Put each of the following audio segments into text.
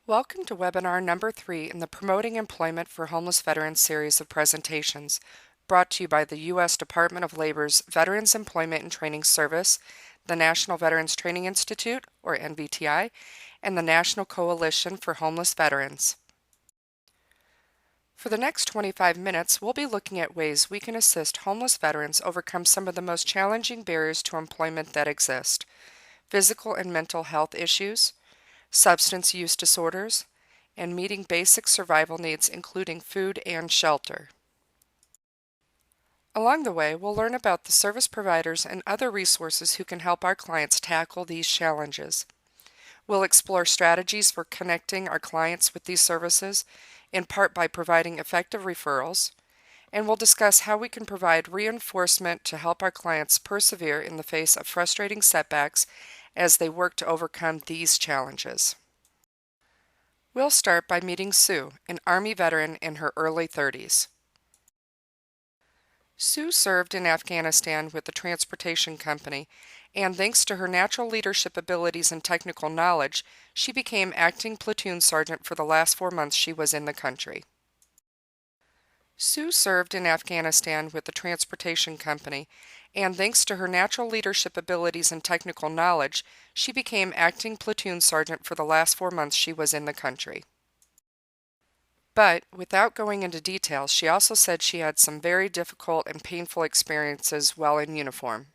Welcome to webinar number 3 in the Promoting Employment for Homeless Veterans series of presentations, brought to you by the U.S. Department of Labor's Veterans Employment and Training Service, the National Veterans Training Institute, or NVTI, and the National Coalition for Homeless Veterans. For the next 25 minutes, we'll be looking at ways we can assist homeless veterans overcome some of the most challenging barriers to employment that exist: physical and mental health issues, substance use disorders, and meeting basic survival needs including food and shelter. Along the way, we'll learn about the service providers and other resources who can help our clients tackle these challenges. We'll explore strategies for connecting our clients with these services, in part by providing effective referrals, and we'll discuss how we can provide reinforcement to help our clients persevere in the face of frustrating setbacks as they work to overcome these challenges. We'll start by meeting Sue, an Army veteran in her early 30s. Sue served in Afghanistan with the transportation company, and thanks to her natural leadership abilities and technical knowledge, she became acting platoon sergeant for the last 4 months she was in the country. Sue served in Afghanistan with the transportation company, and thanks to her natural leadership abilities and technical knowledge, she became acting platoon sergeant for the last 4 months she was in the country. But, without going into details, she also said she had some very difficult and painful experiences while in uniform.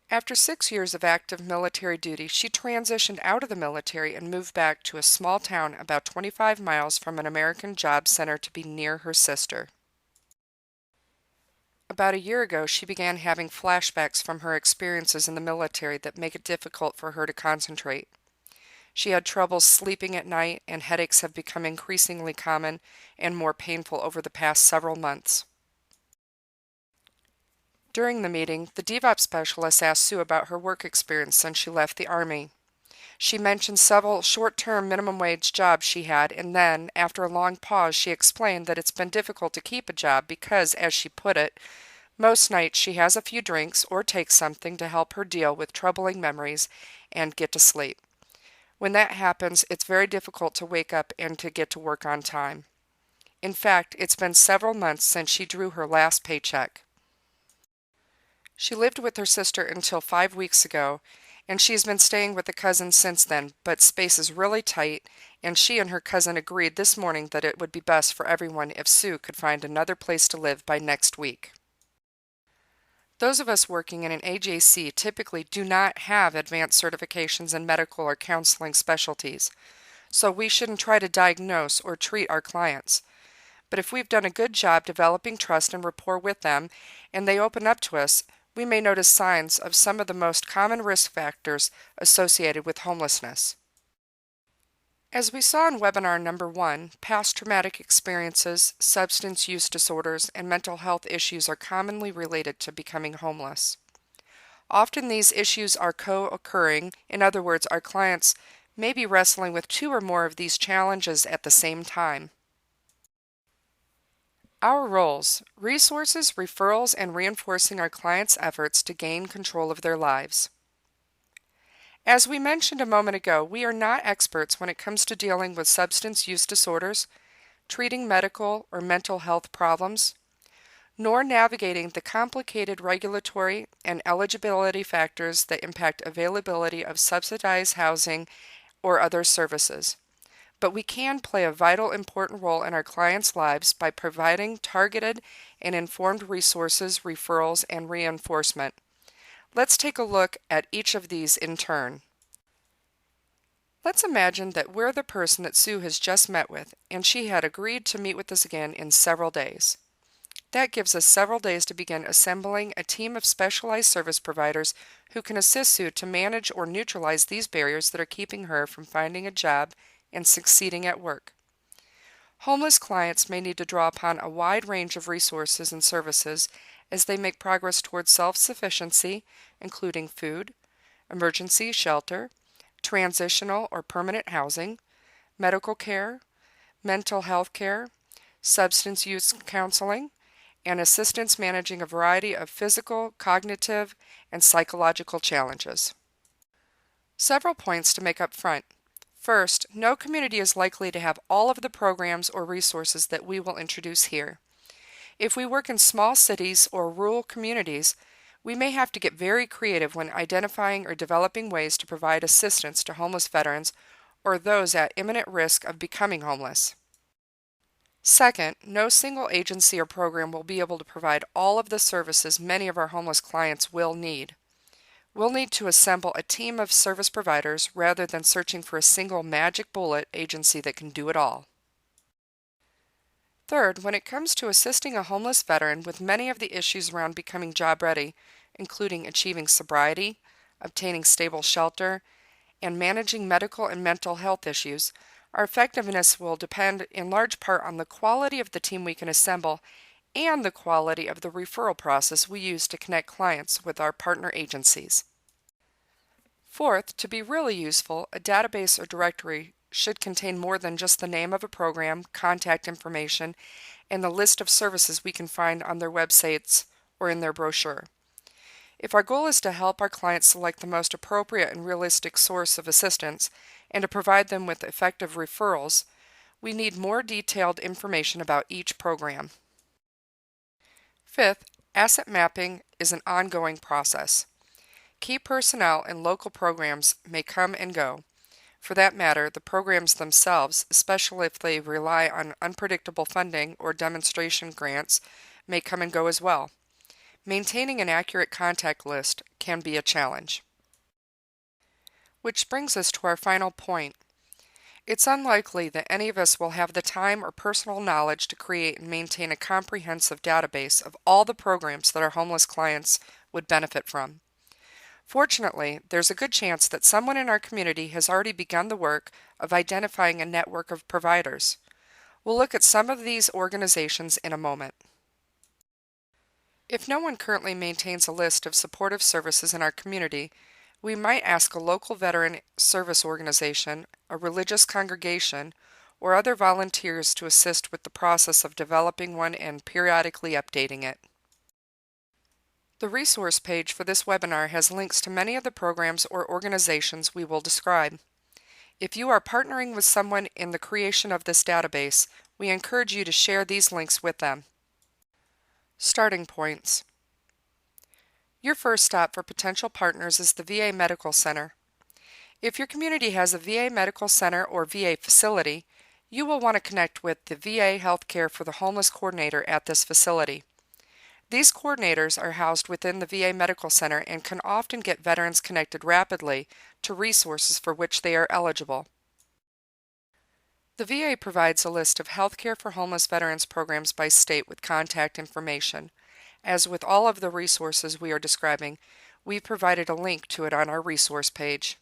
After 6 years of active military duty, she transitioned out of the military and moved back to a small town about 25 miles from an American job center to be near her sister. About a year ago, she began having flashbacks from her experiences in the military that make it difficult for her to concentrate. She had trouble sleeping at night, and headaches have become increasingly common and more painful over the past several months. During the meeting, the DevOps specialist asked Sue about her work experience since she left the Army. She mentioned several short-term minimum wage jobs she had, and then, after a long pause, she explained that it's been difficult to keep a job because, as she put it, most nights she has a few drinks or takes something to help her deal with troubling memories and get to sleep. When that happens, it's very difficult to wake up and to get to work on time. In fact, it's been several months since she drew her last paycheck. She lived with her sister until 5 weeks ago, and she's been staying with a cousin since then, but space is really tight, and she and her cousin agreed this morning that it would be best for everyone if Sue could find another place to live by next week. Those of us working in an AJC typically do not have advanced certifications in medical or counseling specialties, so we shouldn't try to diagnose or treat our clients. But if we've done a good job developing trust and rapport with them, and they open up to us, we may notice signs of some of the most common risk factors associated with homelessness. As we saw in webinar number 1, past traumatic experiences, substance use disorders, and mental health issues are commonly related to becoming homeless. Often these issues are co-occurring. In other words, our clients may be wrestling with 2 or more of these challenges at the same time. Our roles: resources, referrals, and reinforcing our clients' efforts to gain control of their lives. As we mentioned a moment ago, we are not experts when it comes to dealing with substance use disorders, treating medical or mental health problems, nor navigating the complicated regulatory and eligibility factors that impact availability of subsidized housing or other services. But we can play a vital, important role in our clients' lives by providing targeted and informed resources, referrals, and reinforcement. Let's take a look at each of these in turn. Let's imagine that we're the person that Sue has just met with, and she had agreed to meet with us again in several days. That gives us several days to begin assembling a team of specialized service providers who can assist Sue to manage or neutralize these barriers that are keeping her from finding a job and succeeding at work. Homeless clients may need to draw upon a wide range of resources and services as they make progress towards self-sufficiency, including food, emergency shelter, transitional or permanent housing, medical care, mental health care, substance use counseling, and assistance managing a variety of physical, cognitive, and psychological challenges. Several points to make up front. First, no community is likely to have all of the programs or resources that we will introduce here. If we work in small cities or rural communities, we may have to get very creative when identifying or developing ways to provide assistance to homeless veterans or those at imminent risk of becoming homeless. Second, no single agency or program will be able to provide all of the services many of our homeless clients will need. We'll need to assemble a team of service providers rather than searching for a single magic bullet agency that can do it all. Third, when it comes to assisting a homeless veteran with many of the issues around becoming job ready, including achieving sobriety, obtaining stable shelter, and managing medical and mental health issues, our effectiveness will depend in large part on the quality of the team we can assemble and the quality of the referral process we use to connect clients with our partner agencies. Fourth, to be really useful, a database or directory should contain more than just the name of a program, contact information, and the list of services we can find on their websites or in their brochure. If our goal is to help our clients select the most appropriate and realistic source of assistance and to provide them with effective referrals, we need more detailed information about each program. Fifth, asset mapping is an ongoing process. Key personnel in local programs may come and go. For that matter, the programs themselves, especially if they rely on unpredictable funding or demonstration grants, may come and go as well. Maintaining an accurate contact list can be a challenge. Which brings us to our final point. It's unlikely that any of us will have the time or personal knowledge to create and maintain a comprehensive database of all the programs that our homeless clients would benefit from. Fortunately, there's a good chance that someone in our community has already begun the work of identifying a network of providers. We'll look at some of these organizations in a moment. If no one currently maintains a list of supportive services in our community, we might ask a local veteran service organization, a religious congregation, or other volunteers to assist with the process of developing one and periodically updating it. The resource page for this webinar has links to many of the programs or organizations we will describe. If you are partnering with someone in the creation of this database, we encourage you to share these links with them. Starting points. Your first stop for potential partners is the VA Medical Center. If your community has a VA Medical Center or VA facility, you will want to connect with the VA Healthcare for the Homeless coordinator at this facility. These coordinators are housed within the VA Medical Center and can often get veterans connected rapidly to resources for which they are eligible. The VA provides a list of healthcare for homeless veterans programs by state with contact information. As with all of the resources we are describing, we've provided a link to it on our resource page.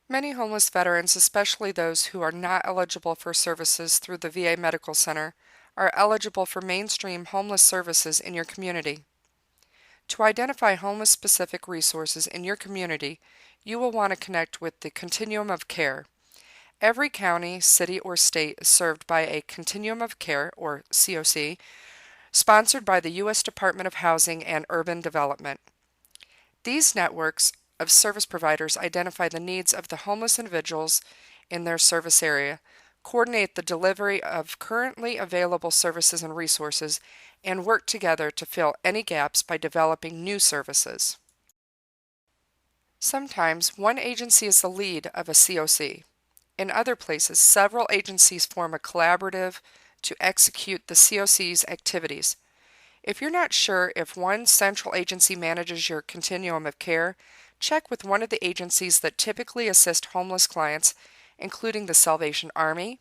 Many homeless veterans, especially those who are not eligible for services through the VA Medical Center, are eligible for mainstream homeless services in your community. To identify homeless-specific resources in your community, you will want to connect with the Continuum of Care. Every county, city, or state is served by a Continuum of Care, or COC, sponsored by the U.S. Department of Housing and Urban Development. These networks of service providers identify the needs of the homeless individuals in their service area, coordinate the delivery of currently available services and resources, and work together to fill any gaps by developing new services. Sometimes one agency is the lead of a COC. In other places, several agencies form a collaborative to execute the COC's activities. If you're not sure if one central agency manages your continuum of care, check with one of the agencies that typically assist homeless clients, including the Salvation Army,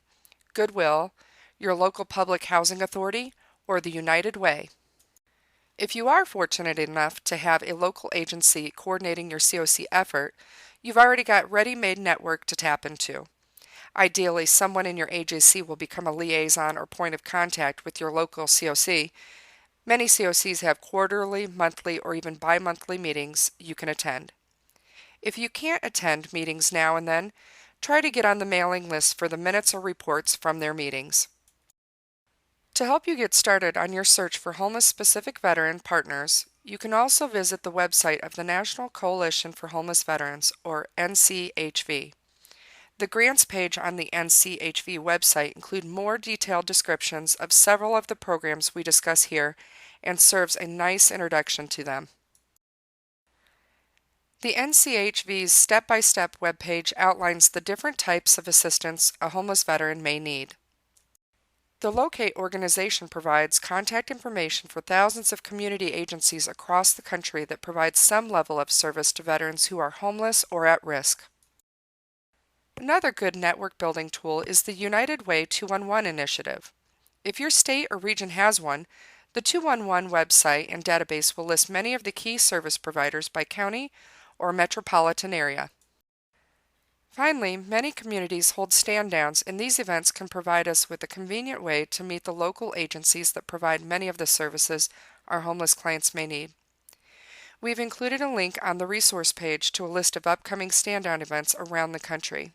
Goodwill, your local public housing authority, or the United Way. If you are fortunate enough to have a local agency coordinating your COC effort, you've already got a ready-made network to tap into. Ideally, someone in your agency will become a liaison or point of contact with your local COC. Many COCs have quarterly, monthly, or even bi-monthly meetings you can attend. If you can't attend meetings now and then, try to get on the mailing list for the minutes or reports from their meetings. To help you get started on your search for homeless-specific veteran partners, you can also visit the website of the National Coalition for Homeless Veterans, or NCHV. The grants page on the NCHV website include more detailed descriptions of several of the programs we discuss here and serves a nice introduction to them. The NCHV's step-by-step webpage outlines the different types of assistance a homeless veteran may need. The Locate organization provides contact information for thousands of community agencies across the country that provide some level of service to veterans who are homeless or at risk. Another good network building tool is the United Way 211 initiative. If your state or region has one, the 211 website and database will list many of the key service providers by county or metropolitan area. Finally, many communities hold stand-downs, and these events can provide us with a convenient way to meet the local agencies that provide many of the services our homeless clients may need. We've included a link on the resource page to a list of upcoming stand-down events around the country.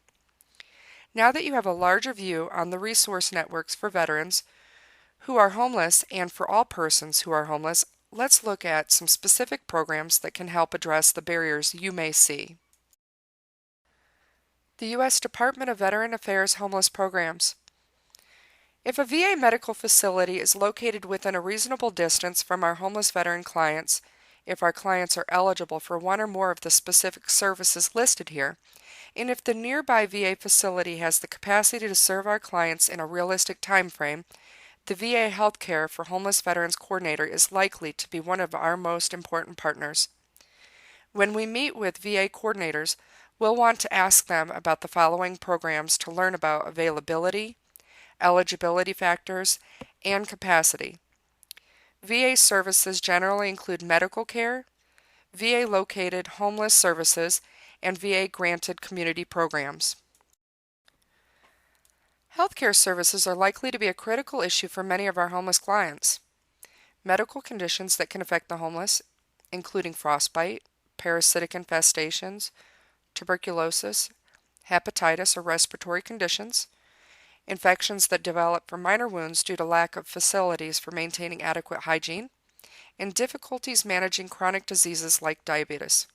Now that you have a larger view on the resource networks for veterans who are homeless and for all persons who are homeless, let's look at some specific programs that can help address the barriers you may see. The U.S. Department of Veteran Affairs Homeless Programs. If a VA medical facility is located within a reasonable distance from our homeless veteran clients, if our clients are eligible for one or more of the specific services listed here, and if the nearby VA facility has the capacity to serve our clients in a realistic time frame, the VA Healthcare for Homeless Veterans Coordinator is likely to be one of our most important partners. When we meet with VA coordinators, we'll want to ask them about the following programs to learn about availability, eligibility factors, and capacity. VA services generally include medical care, VA-located homeless services, and VA-granted community programs. Healthcare services are likely to be a critical issue for many of our homeless clients. Medical conditions that can affect the homeless, including frostbite, parasitic infestations, tuberculosis, hepatitis or respiratory conditions, infections that develop from minor wounds due to lack of facilities for maintaining adequate hygiene, and difficulties managing chronic diseases like diabetes.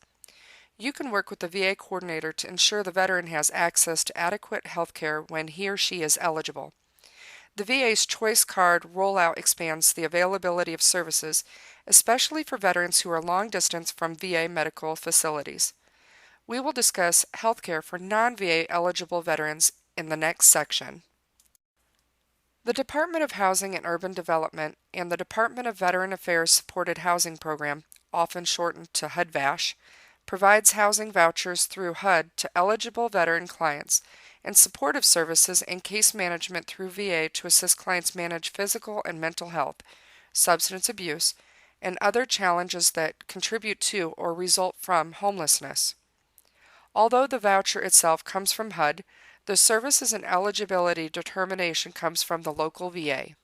You can work with the VA coordinator to ensure the veteran has access to adequate health care when he or she is eligible. The VA's Choice Card rollout expands the availability of services, especially for veterans who are long distance from VA medical facilities. We will discuss health care for non-VA eligible veterans in the next section. The Department of Housing and Urban Development and the Department of Veteran Affairs Supported Housing Program, often shortened to HUD-VASH, provides housing vouchers through HUD to eligible veteran clients and supportive services and case management through VA to assist clients manage physical and mental health, substance abuse, and other challenges that contribute to or result from homelessness. Although the voucher itself comes from HUD, the services and eligibility determination comes from the local VA.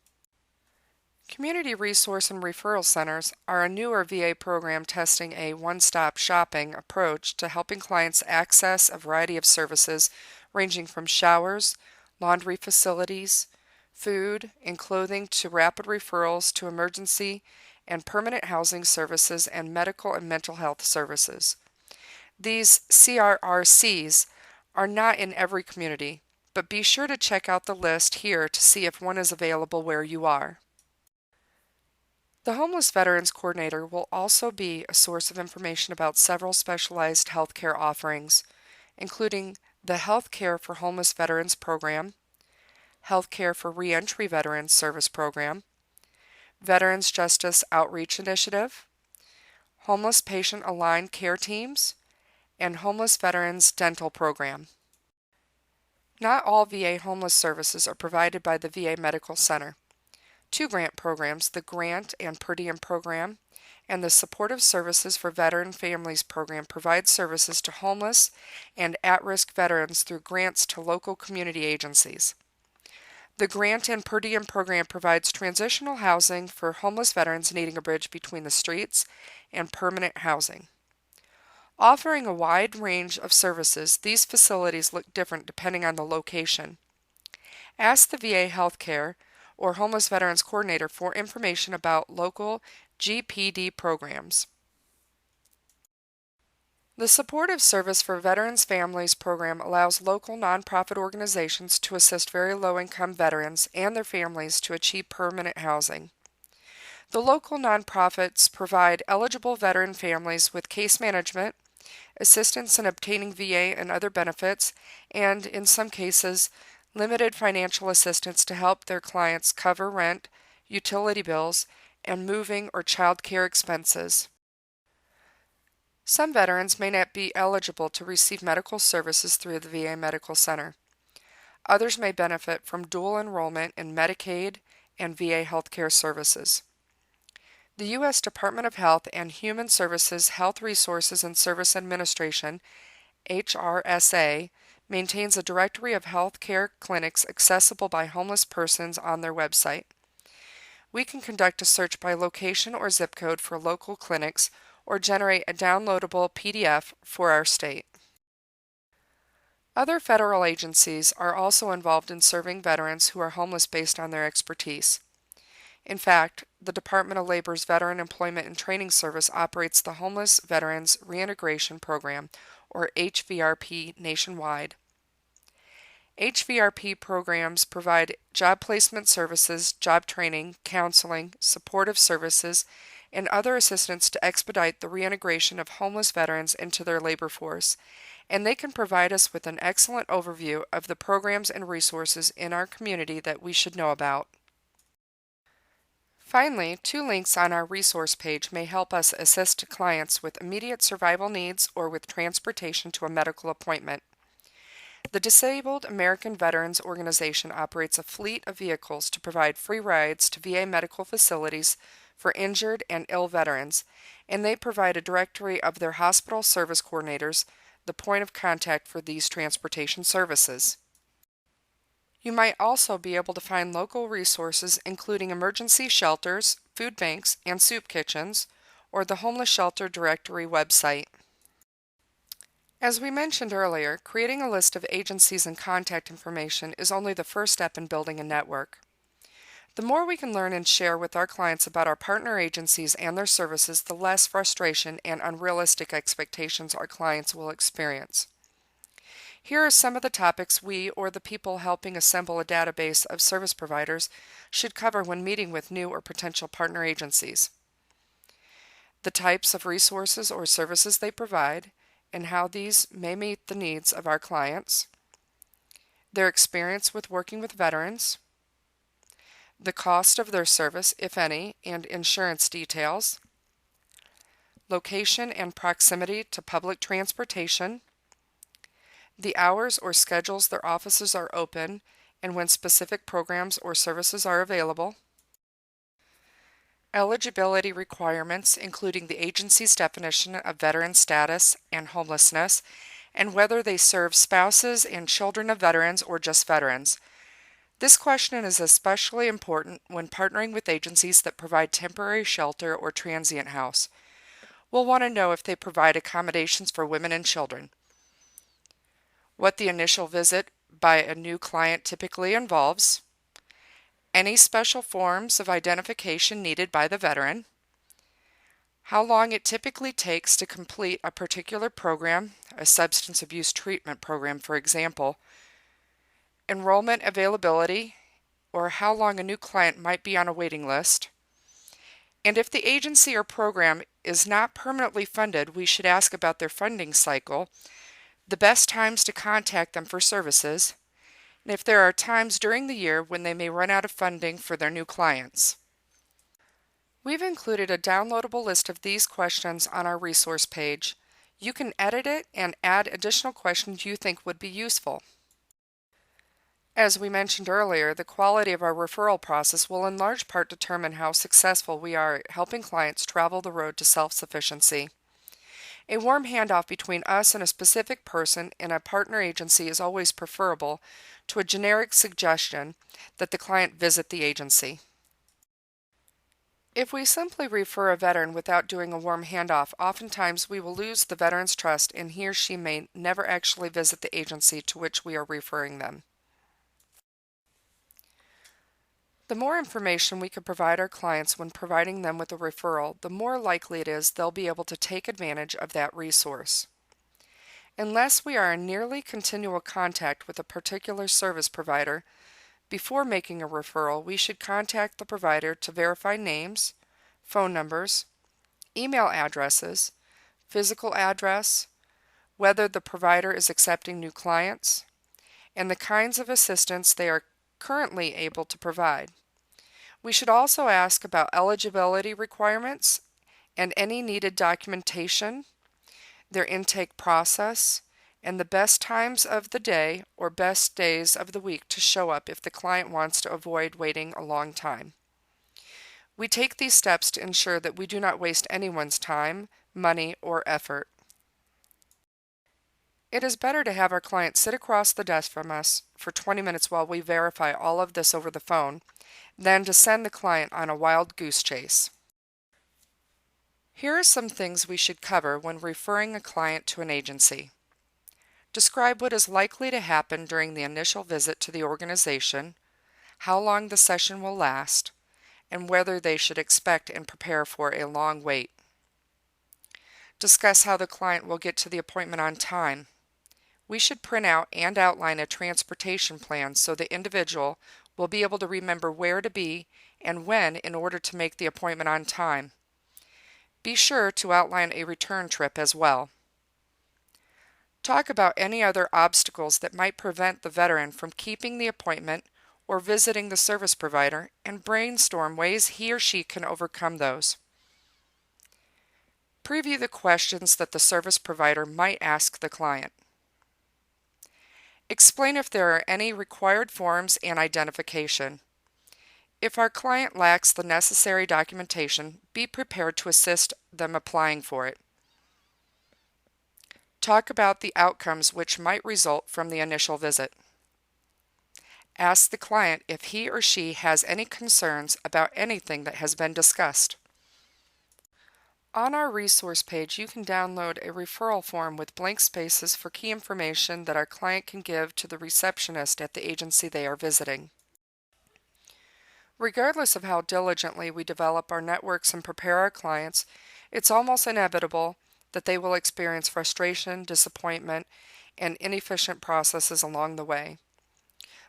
Community Resource and Referral Centers are a newer VA program testing a one-stop shopping approach to helping clients access a variety of services ranging from showers, laundry facilities, food and clothing to rapid referrals to emergency and permanent housing services and medical and mental health services. These CRRCs are not in every community, but be sure to check out the list here to see if one is available where you are. The Homeless Veterans Coordinator will also be a source of information about several specialized healthcare offerings, including the Healthcare for Homeless Veterans Program, Healthcare for Reentry Veterans Service Program, Veterans Justice Outreach Initiative, Homeless Patient Aligned Care Teams, and Homeless Veterans Dental Program. Not all VA homeless services are provided by the VA Medical Center. Two grant programs, the Grant and Per Diem Program and the Supportive Services for Veteran Families Program, provide services to homeless and at-risk veterans through grants to local community agencies. The Grant and Per Diem Program provides transitional housing for homeless veterans needing a bridge between the streets and permanent housing. Offering a wide range of services, these facilities look different depending on the location. Ask the VA Healthcare or Homeless Veterans Coordinator for information about local GPD programs. The Supportive Service for Veterans Families program allows local nonprofit organizations to assist very low-income veterans and their families to achieve permanent housing. The local nonprofits provide eligible veteran families with case management, assistance in obtaining VA and other benefits, and, in some cases, limited financial assistance to help their clients cover rent, utility bills, and moving or child care expenses. Some veterans may not be eligible to receive medical services through the VA Medical Center. Others may benefit from dual enrollment in Medicaid and VA healthcare services. The U.S. Department of Health and Human Services Health Resources and Service Administration, HRSA, maintains a directory of health care clinics accessible by homeless persons on their website. We can conduct a search by location or zip code for local clinics or generate a downloadable PDF for our state. Other federal agencies are also involved in serving veterans who are homeless based on their expertise. In fact, the Department of Labor's Veteran Employment and Training Service operates the Homeless Veterans Reintegration Program, or HVRP, nationwide. HVRP programs provide job placement services, job training, counseling, supportive services, and other assistance to expedite the reintegration of homeless veterans into their labor force, and they can provide us with an excellent overview of the programs and resources in our community that we should know about. Finally, 2 links on our resource page may help us assist clients with immediate survival needs or with transportation to a medical appointment. The Disabled American Veterans Organization operates a fleet of vehicles to provide free rides to VA medical facilities for injured and ill veterans, and they provide a directory of their hospital service coordinators, the point of contact for these transportation services. You might also be able to find local resources including emergency shelters, food banks, and soup kitchens, or the Homeless Shelter Directory website. As we mentioned earlier, creating a list of agencies and contact information is only the first step in building a network. The more we can learn and share with our clients about our partner agencies and their services, the less frustration and unrealistic expectations our clients will experience. Here are some of the topics we or the people helping assemble a database of service providers should cover when meeting with new or potential partner agencies. The types of resources or services they provide and how these may meet the needs of our clients. Their experience with working with veterans. The cost of their service, if any, and insurance details. Location and proximity to public transportation. The hours or schedules their offices are open, and when specific programs or services are available. Eligibility requirements, including the agency's definition of veteran status and homelessness, and whether they serve spouses and children of veterans or just veterans. This question is especially important when partnering with agencies that provide temporary shelter or transient house. We'll want to know if they provide accommodations for women and children. What the initial visit by a new client typically involves, any special forms of identification needed by the veteran, how long it typically takes to complete a particular program, a substance abuse treatment program for example, enrollment availability, or how long a new client might be on a waiting list, and if the agency or program is not permanently funded, we should ask about their funding cycle, the best times to contact them for services, and if there are times during the year when they may run out of funding for their new clients. We've included a downloadable list of these questions on our resource page. You can edit it and add additional questions you think would be useful. As we mentioned earlier, the quality of our referral process will in large part determine how successful we are at helping clients travel the road to self-sufficiency. A warm handoff between us and a specific person in a partner agency is always preferable to a generic suggestion that the client visit the agency. If we simply refer a veteran without doing a warm handoff, oftentimes we will lose the veteran's trust and he or she may never actually visit the agency to which we are referring them. The more information we can provide our clients when providing them with a referral, the more likely it is they'll be able to take advantage of that resource. Unless we are in nearly continual contact with a particular service provider, before making a referral, we should contact the provider to verify names, phone numbers, email addresses, physical address, whether the provider is accepting new clients, and the kinds of assistance they are currently able to provide. We should also ask about eligibility requirements and any needed documentation, their intake process, and the best times of the day or best days of the week to show up if the client wants to avoid waiting a long time. We take these steps to ensure that we do not waste anyone's time, money, or effort. It is better to have our client sit across the desk from us for 20 minutes while we verify all of this over the phone than to send the client on a wild goose chase. Here are some things we should cover when referring a client to an agency. Describe what is likely to happen during the initial visit to the organization, how long the session will last, and whether they should expect and prepare for a long wait. Discuss how the client will get to the appointment on time. We should print out and outline a transportation plan so the individual will be able to remember where to be and when in order to make the appointment on time. Be sure to outline a return trip as well. Talk about any other obstacles that might prevent the veteran from keeping the appointment or visiting the service provider and brainstorm ways he or she can overcome those. Preview the questions that the service provider might ask the client. Explain if there are any required forms and identification. If our client lacks the necessary documentation, be prepared to assist them applying for it. Talk about the outcomes which might result from the initial visit. Ask the client if he or she has any concerns about anything that has been discussed. On our resource page, you can download a referral form with blank spaces for key information that our client can give to the receptionist at the agency they are visiting. Regardless of how diligently we develop our networks and prepare our clients, it's almost inevitable that they will experience frustration, disappointment, and inefficient processes along the way.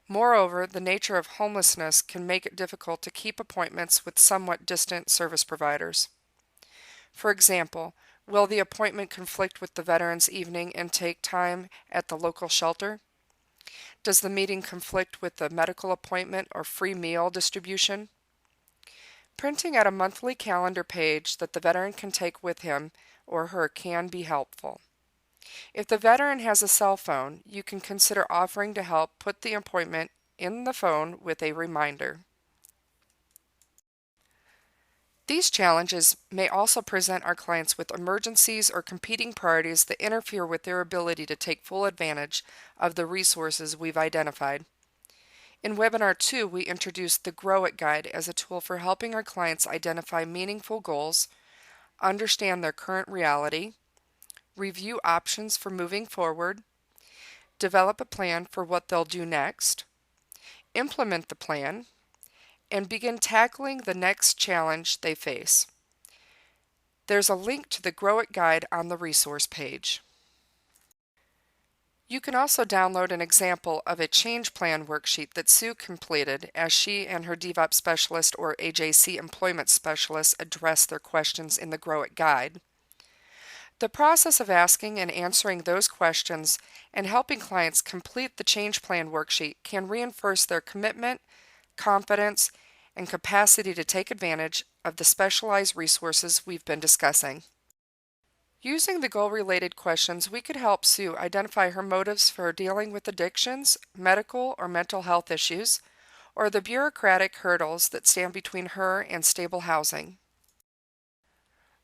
Moreover, the nature of homelessness can make it difficult to keep appointments with somewhat distant service providers. For example, will the appointment conflict with the veteran's evening intake time at the local shelter? Does the meeting conflict with the medical appointment or free meal distribution? Printing out a monthly calendar page that the veteran can take with him or her can be helpful. If the veteran has a cell phone, you can consider offering to help put the appointment in the phone with a reminder. These challenges may also present our clients with emergencies or competing priorities that interfere with their ability to take full advantage of the resources we've identified. In Webinar 2, we introduced the Grow It Guide as a tool for helping our clients identify meaningful goals, understand their current reality, review options for moving forward, develop a plan for what they'll do next, implement the plan, and begin tackling the next challenge they face. There's a link to the Grow It Guide on the resource page. You can also download an example of a change plan worksheet that Sue completed as she and her DVOP specialist or AJC employment specialist addressed their questions in the Grow It Guide. The process of asking and answering those questions and helping clients complete the change plan worksheet can reinforce their commitment, confidence, and capacity to take advantage of the specialized resources we've been discussing. Using the goal-related questions, we could help Sue identify her motives for dealing with addictions, medical or mental health issues, or the bureaucratic hurdles that stand between her and stable housing.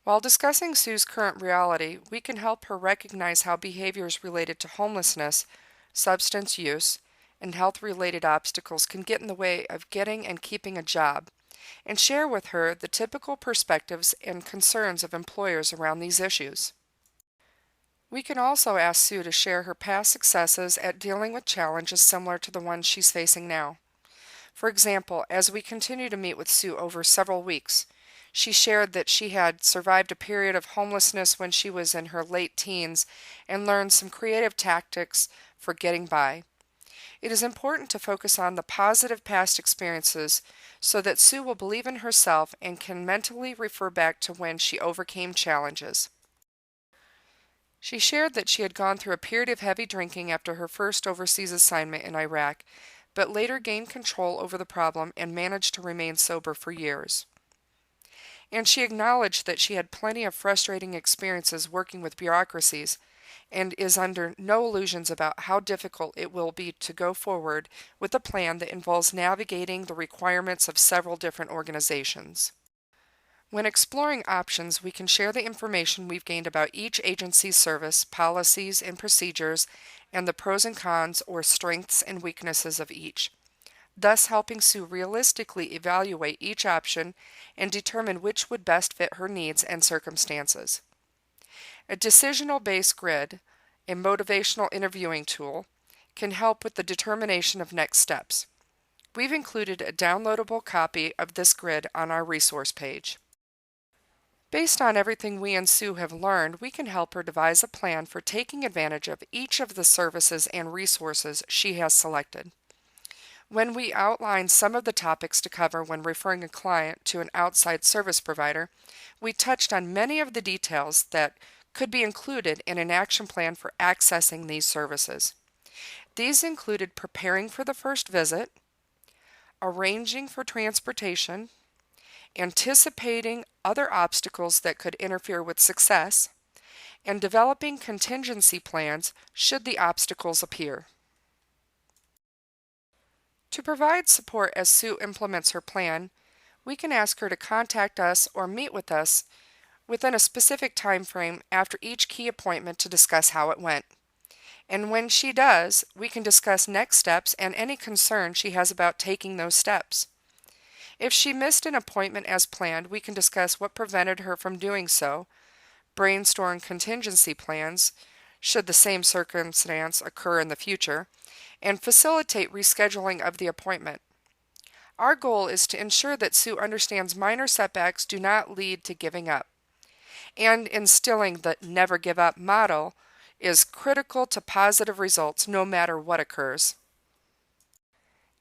While discussing Sue's current reality, we can help her recognize how behaviors related to homelessness, substance use, and health-related obstacles can get in the way of getting and keeping a job, and share with her the typical perspectives and concerns of employers around these issues. We can also ask Sue to share her past successes at dealing with challenges similar to the ones she's facing now. For example, as we continue to meet with Sue over several weeks, She shared that she had survived a period of homelessness when she was in her late teens and learned some creative tactics for getting by. It is important to focus on the positive past experiences so that Sue will believe in herself and can mentally refer back to when she overcame challenges. She shared that she had gone through a period of heavy drinking after her first overseas assignment in Iraq, but later gained control over the problem and managed to remain sober for years. And she acknowledged that she had plenty of frustrating experiences working with bureaucracies and is under no illusions about how difficult it will be to go forward with a plan that involves navigating the requirements of several different organizations. When exploring options, we can share the information we've gained about each agency's service, policies, and procedures, and the pros and cons or strengths and weaknesses of each, thus helping Sue realistically evaluate each option and determine which would best fit her needs and circumstances. A decisional-based grid, a motivational interviewing tool, can help with the determination of next steps. We've included a downloadable copy of this grid on our resource page. Based on everything we and Sue have learned, we can help her devise a plan for taking advantage of each of the services and resources she has selected. When we outline some of the topics to cover when referring a client to an outside service provider, we touched on many of the details that could be included in an action plan for accessing these services. These included preparing for the first visit, arranging for transportation, anticipating other obstacles that could interfere with success, and developing contingency plans should the obstacles appear. To provide support as Sue implements her plan, we can ask her to contact us or meet with us within a specific time frame after each key appointment to discuss how it went. And when she does, we can discuss next steps and any concern she has about taking those steps. If she missed an appointment as planned, we can discuss what prevented her from doing so, brainstorm contingency plans should the same circumstance occur in the future, and facilitate rescheduling of the appointment. Our goal is to ensure that Sue understands minor setbacks do not lead to giving up, and instilling the never give up motto is critical to positive results no matter what occurs.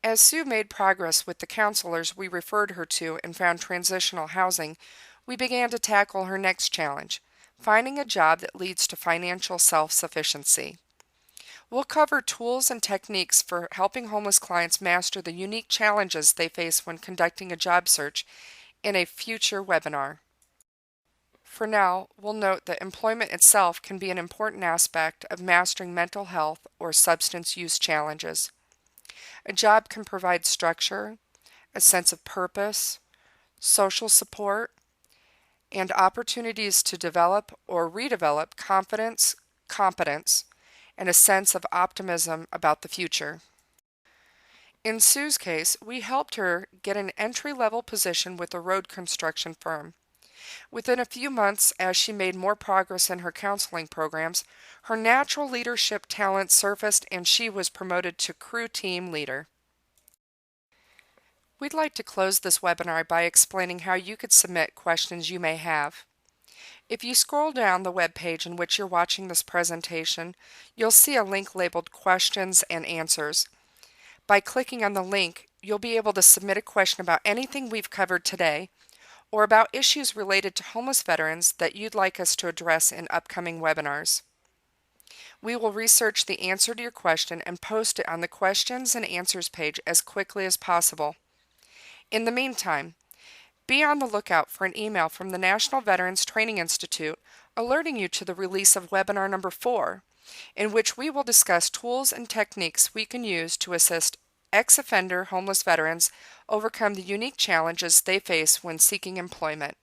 As Sue made progress with the counselors we referred her to and found transitional housing, we began to tackle her next challenge, finding a job that leads to financial self-sufficiency. We'll cover tools and techniques for helping homeless clients master the unique challenges they face when conducting a job search in a future webinar. For now, we'll note that employment itself can be an important aspect of mastering mental health or substance use challenges. A job can provide structure, a sense of purpose, social support, and opportunities to develop or redevelop confidence, competence, and a sense of optimism about the future. In Sue's case, we helped her get an entry-level position with a road construction firm. Within a few months, as she made more progress in her counseling programs, her natural leadership talent surfaced and she was promoted to crew team leader. We'd like to close this webinar by explaining how you could submit questions you may have. If you scroll down the web page in which you're watching this presentation, you'll see a link labeled Questions and Answers. By clicking on the link, you'll be able to submit a question about anything we've covered today, or about issues related to homeless veterans that you'd like us to address in upcoming webinars. We will research the answer to your question and post it on the Questions and Answers page as quickly as possible. In the meantime, be on the lookout for an email from the National Veterans Training Institute alerting you to the release of webinar number 4, in which we will discuss tools and techniques we can use to assist ex-offender homeless veterans overcome the unique challenges they face when seeking employment.